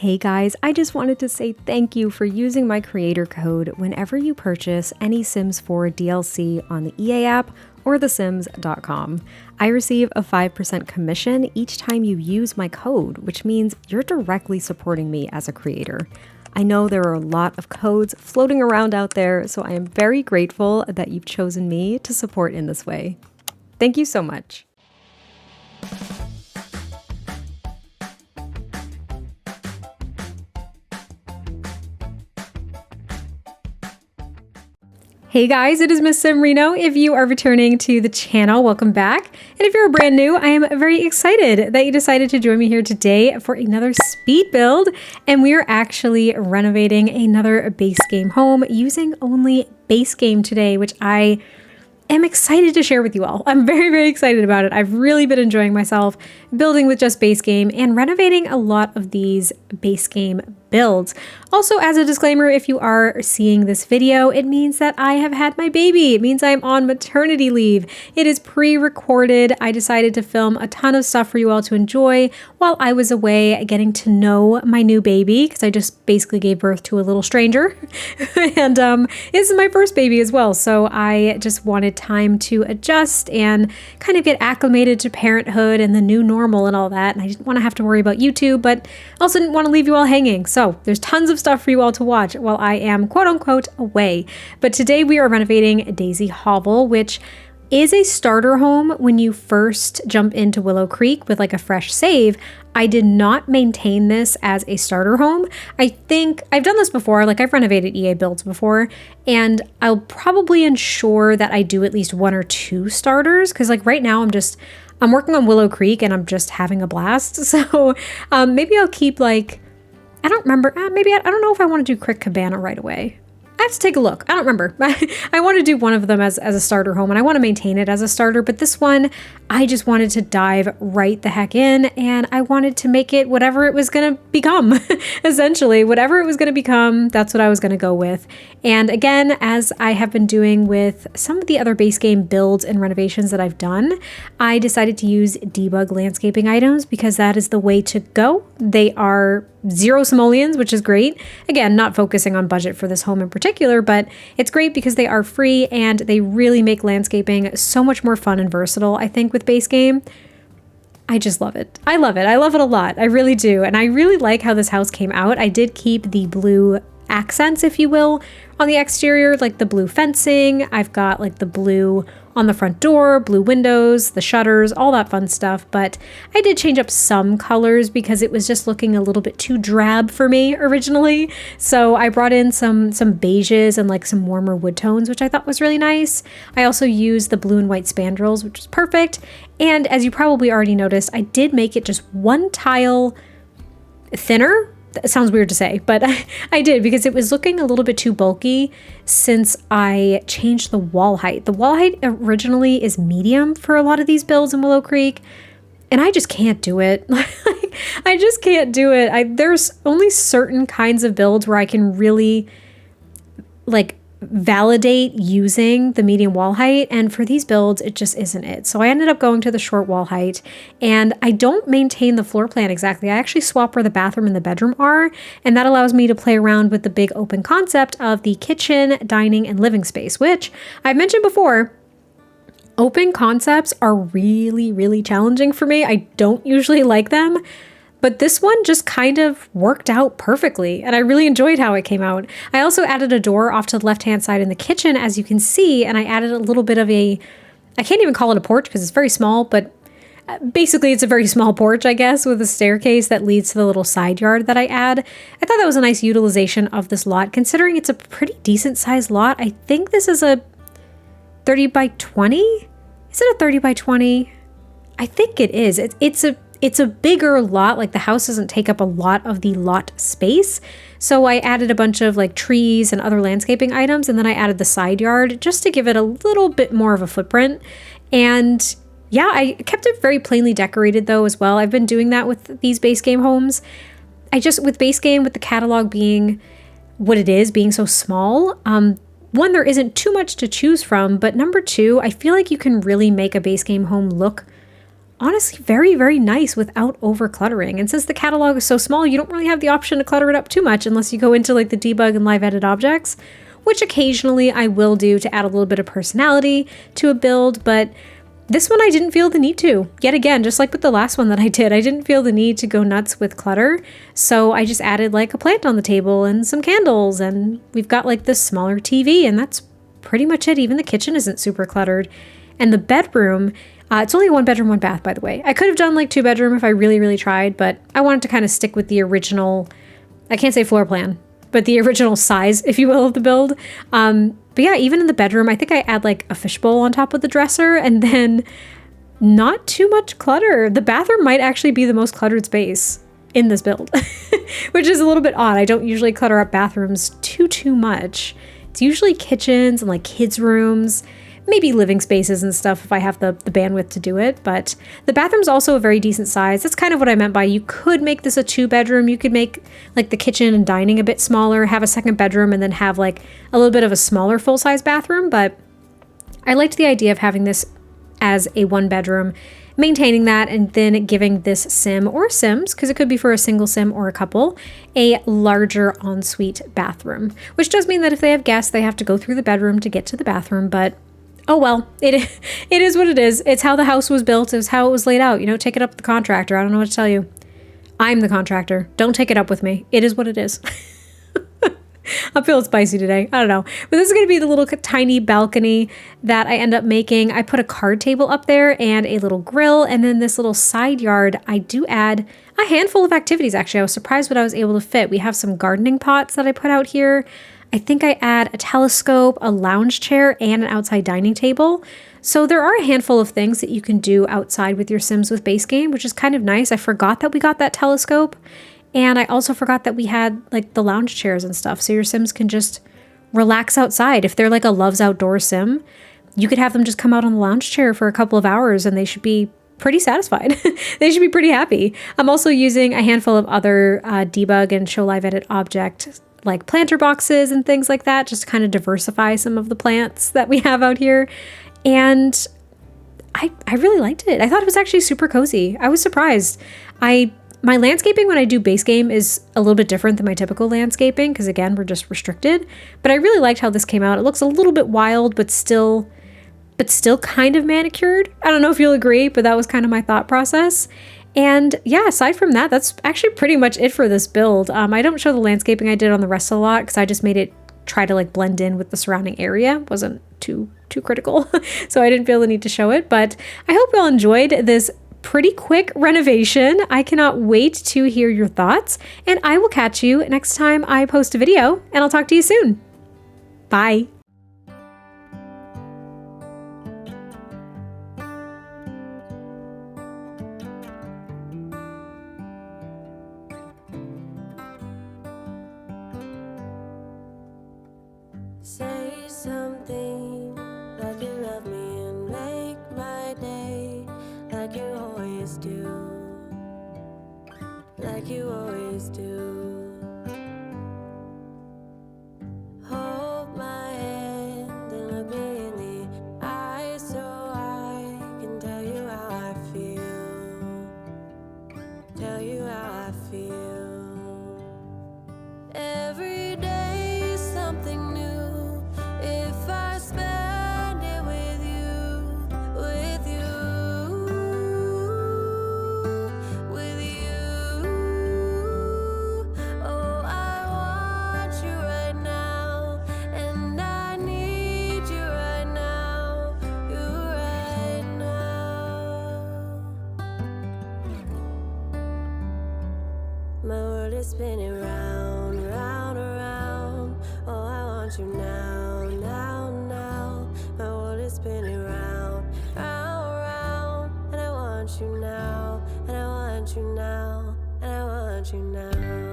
Hey guys, I just wanted to say thank you for using my creator code whenever you purchase any Sims 4 DLC on the EA app or thesims.com. I receive a 5% commission each time you use my code, which means you're directly supporting me as a creator. I know there are a lot of codes floating around out there, so I am very grateful that you've chosen me to support in this way. Thank you so much. Hey guys, it is MissSimReno. If you are returning to the channel, welcome back. And if you're brand new, I am very excited that you decided to join me here today for another speed build. And we are actually renovating another base game home using only base game today, which I am excited to share with you all. I'm very, very excited about it. I've really been enjoying myself building with just base game and renovating a lot of these base game builds. Also, as a disclaimer, if you are seeing this video, it means that I have had my baby. It means I'm on maternity leave. It is pre-recorded. I decided to film a ton of stuff for you all to enjoy while I was away getting to know my new baby, because I just basically gave birth to a little stranger. And this is my first baby as well. So I just wanted time to adjust and kind of get acclimated to parenthood and the new normal and all that. And I didn't want to have to worry about YouTube, but I also didn't want to leave you all hanging. So there's tons of stuff for you all to watch while I am quote unquote away. But today we are renovating Daisy Hovel, which is a starter home when you first jump into Willow Creek with like a fresh save. I did not maintain this as a starter home. I think I've done this before, like I've renovated EA builds before, and I'll probably ensure that I do at least one or two starters, because like right now I'm working on Willow Creek and I'm just having a blast. So maybe I'll keep like, I don't remember, maybe I don't know if I want to do Crick Cabana right away. I have to take a look. I don't remember. I want to do one of them as a starter home, and I want to maintain it as a starter, but this one, I just wanted to dive right the heck in, and I wanted to make it whatever it was going to become. Essentially, whatever it was going to become, that's what I was going to go with. And again, as I have been doing with some of the other base game builds and renovations that I've done, I decided to use debug landscaping items because that is the way to go. They are 0 simoleons, which is great. Again, not focusing on budget for this home in particular, but it's great because they are free and they really make landscaping so much more fun and versatile, I think, with base game. I just love it. I love it. I love it a lot. I really do. And I really like how this house came out. I did keep the blue accents, if you will, on the exterior, like the blue fencing. I've got like the blue on the front door, blue windows, the shutters, all that fun stuff. But I did change up some colors because it was just looking a little bit too drab for me originally. So I brought in some beiges and like some warmer wood tones, which I thought was really nice. I also used the blue and white spandrels, which was perfect. And as you probably already noticed, I did make it just one tile thinner. It sounds weird to say, but I did because it was looking a little bit too bulky since I changed the wall height. The wall height originally is medium for a lot of these builds in Willow Creek, and I just can't do it. I just can't do it. There's only certain kinds of builds where I can really like validate using the medium wall height, and for these builds it just isn't it. So I ended up going to the short wall height, and I don't maintain the floor plan exactly. I actually swap where the bathroom and the bedroom are, and that allows me to play around with the big open concept of the kitchen, dining, and living space, which I've mentioned before. Open concepts are really, really challenging for me. I don't usually like them. But this one just kind of worked out perfectly, and I really enjoyed how it came out. I also added a door off to the left-hand side in the kitchen, as you can see, and I added a little bit of I can't even call it a porch because it's very small, but basically it's a very small porch, I guess, with a staircase that leads to the little side yard that I add. I thought that was a nice utilization of this lot, considering it's a pretty decent-sized lot. I think this is a 30 by 20? Is it a 30 by 20? I think it is. It's a bigger lot, like the house doesn't take up a lot of the lot space. So I added a bunch of like trees and other landscaping items, and then I added the side yard just to give it a little bit more of a footprint. And yeah, I kept it very plainly decorated though as well. I've been doing that with these base game homes. With base game, with the catalog being what it is, being so small, one, there isn't too much to choose from, but number two, I feel like you can really make a base game home look honestly very, very nice without over cluttering. And since the catalog is so small, you don't really have the option to clutter it up too much unless you go into like the debug and live edit objects, which occasionally I will do to add a little bit of personality to a build. But this one I didn't feel the need to. Yet again, just like with the last one that I did, I didn't feel the need to go nuts with clutter. So I just added like a plant on the table and some candles, and we've got like this smaller TV, and that's pretty much it. Even the kitchen isn't super cluttered. And the bedroom, it's only a 1 bedroom, 1 bath, by the way. I could have done like 2 bedroom if I really, really tried, but I wanted to kind of stick with the original, I can't say floor plan, but the original size, if you will, of the build. But yeah, even in the bedroom, I think I add like a fishbowl on top of the dresser, and then not too much clutter. The bathroom might actually be the most cluttered space in this build, which is a little bit odd. I don't usually clutter up bathrooms too much. It's usually kitchens and like kids' rooms, maybe living spaces and stuff if I have the bandwidth to do it. But the bathroom's also a very decent size. That's kind of what I meant by you could make this a 2 bedroom. You could make like the kitchen and dining a bit smaller, have a 2nd bedroom, and then have like a little bit of a smaller full-size bathroom. But I liked the idea of having this as a 1 bedroom, maintaining that, and then giving this sim or sims, because it could be for a single sim or a couple, a larger ensuite bathroom, which does mean that if they have guests, they have to go through the bedroom to get to the bathroom. But oh well, it is what it is. It's how the house was built. It's how it was laid out. You know, take it up with the contractor. I don't know what to tell you. I'm the contractor. Don't take it up with me. It is what it is. I'm feeling spicy today. I don't know. But this is going to be the little tiny balcony that I end up making. I put a card table up there and a little grill. And then this little side yard, I do add a handful of activities, actually. I was surprised what I was able to fit. We have some gardening pots that I put out here. I think I add a telescope, a lounge chair, and an outside dining table. So there are a handful of things that you can do outside with your Sims with base game, which is kind of nice. I forgot that we got that telescope. And I also forgot that we had like the lounge chairs and stuff. So your Sims can just relax outside. If they're like a loves outdoor Sim, you could have them just come out on the lounge chair for a couple of hours and they should be pretty satisfied. They should be pretty happy. I'm also using a handful of other debug and show live edit object like planter boxes and things like that, just to kind of diversify some of the plants that we have out here. And I really liked it. I thought it was actually super cozy. I was surprised. My landscaping when I do base game is a little bit different than my typical landscaping because again, we're just restricted. But I really liked how this came out. It looks a little bit wild, but still kind of manicured. I don't know if you'll agree, but that was kind of my thought process. And yeah, aside from that, that's actually pretty much it for this build. I don't show the landscaping I did on the rest of the lot because I just made it try to like blend in with the surrounding area. It wasn't too critical, so I didn't feel the need to show it. But I hope y'all enjoyed this pretty quick renovation. I cannot wait to hear your thoughts, and I will catch you next time I post a video, and I'll talk to you soon. Bye. Say something like you love me and make my day, like you always do, like you always do. Hold my hand and look me in the eyes so I can tell you how I feel, tell you how I feel. Every day is something new. If I spend it with you, with you, with you. Oh, I want you right now, and I need you right now, you right now. My world is spinning round, round, around. Oh, I want you now, now, now. My world is spinning round, round, round. And I want you now, and I want you now, and I want you now.